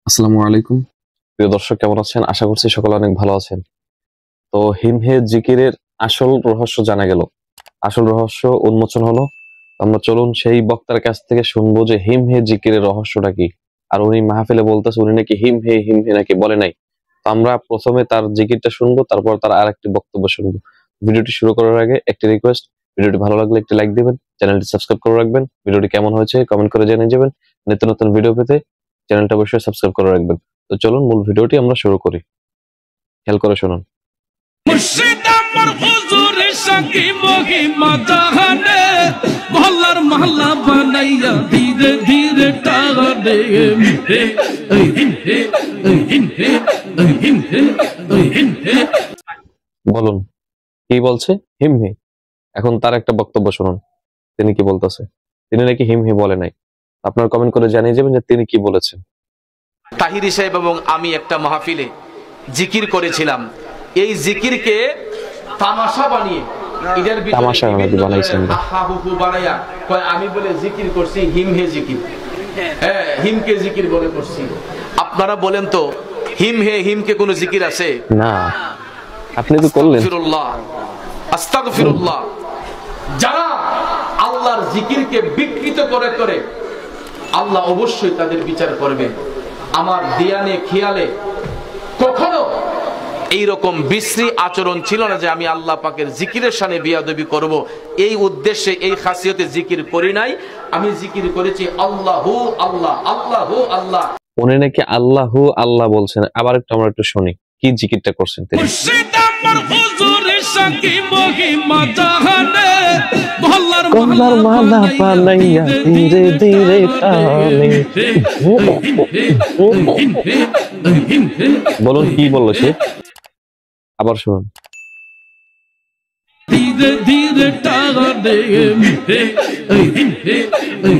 আসসালামু আলাইকুম প্রিয় দর্শক, কেমন আছেন? আশা করছি সকলে অনেক ভালো আছেন। তো হিমহে জিকিরের আসল রহস্য জানা গেল, আসল রহস্য উন্মোচন হলো। আমরা চলুন সেই বক্তার কাছ থেকে শুনবো যে হিমহে জিকিরের রহস্যটা কি। আর উনি মাহফিলে বলতেছে উনি নাকি হিমহে হিমহে নাকি বলে নাই। তো আমরা প্রথমে তার জিকিরটা শুনবো, তারপর তার আরেকটি বক্তব্য শুনবো। ভিডিওটি শুরু করার আগে একটি রিকোয়েস্ট, ভিডিওটি ভালো লাগলে একটি লাইক দিবেন, চ্যানেলটি সাবস্ক্রাইব করে রাখবেন। ভিডিওটি কেমন হয়েছে কমেন্ট করে জানিয়ে যাবেন। নিত্য নতুন ভিডিও পেতে চ্যানেলটা অবশ্যই সাবস্ক্রাইব করে রাখবেন। তো চলুন মূল ভিডিওটি আমরা শুরু করি। খেয়াল করে শুনুন। মুর্শিদ আমার হুজুরের সঙ্গে মহিমা জাহানে মহল্লার মহল্লা বানাইয়া ধীরে ধীরে টানে বলুন কি বলছে? হিমহি। এখন তার একটা বক্তব্য শুনুন, তিনি কি বলতেছে। তিনি নাকি হিমহি বলে নাই। আপনার কমেন্ট করে জানিয়ে যাবেন যে তিনি কি বলেছেন। তাহিরি সাহেব এবং আমি একটা মাহফিলে জিকির করেছিলাম। এই জিকিরকে তামাশা বানিয়ে এটার ভিতরে তামাশা নাকি বানাইছেন? হা হু হু বানাইয়া কয় আমি বলে জিকির করছি হিমহে জিকির। হ্যাঁ, হিমকে জিকির বলে করছি। আপনারা বলেন তো হিমহে হিমকে কোন জিকির আছে? না, আপনি তো করলেন। আস্তাগফিরুল্লাহ আস্তাগফিরুল্লাহ। যারা আল্লাহর জিকিরকে বিকৃত করে করে আল্লাহ অবশ্যই তাদের বিচার করবেন। আমার দেয়ানে খেয়ালে কখনো এইরকম বিশ্রী আচরণ ছিল না যে আমি আল্লাহ পাকের জিকিরের শানে বিয়াদবি করব। এই উদ্দেশ্যে এই খাসিয়তে জিকির করি নাই। আমি জিকির করেছি আল্লাহু আল্লাহ আল্লাহু আল্লাহ। উনি নাকি আল্লাহু আল্লাহ বলছেন। আবার একটু আমরা একটু শুনি কি জিকিরটা করছেন তিনি। মুর্শিদ আমার হুজুরের সঙ্গে মহিমা জাহানে মহল্লার মহল্লা বানাইয়া ধীরে ধীরে টানে। বলুন কি বললো সে, আবার শুনুন। ধীরে ধীরে টানে।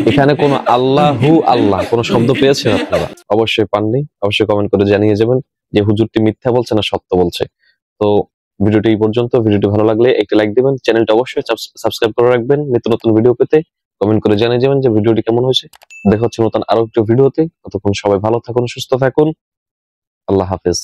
এখানে কোন আল্লাহু আল্লাহ কোন শব্দ পেয়েছেন আপনারা? অবশ্যই পাননি। অবশ্যই কমেন্ট করে জানিয়ে যাবেন যে হুজুরটি মিথ্যা বলছে না সত্য বলছে। তো ভিডিওটি এই পর্যন্ত। ভিডিওটি ভালো লাগলে একটি লাইক দিবেন, চ্যানেলটা অবশ্যই সাবস্ক্রাইব করে রাখবেন নিত্য নতুন ভিডিও পেতে। কমেন্ট করে জানিয়ে যাবেন যে ভিডিওটি কেমন হয়েছে। দেখা হচ্ছে নতুন আরো একটি ভিডিওতে। ততক্ষণ সবাই ভালো থাকুন, সুস্থ থাকুন। আল্লাহ হাফেজ।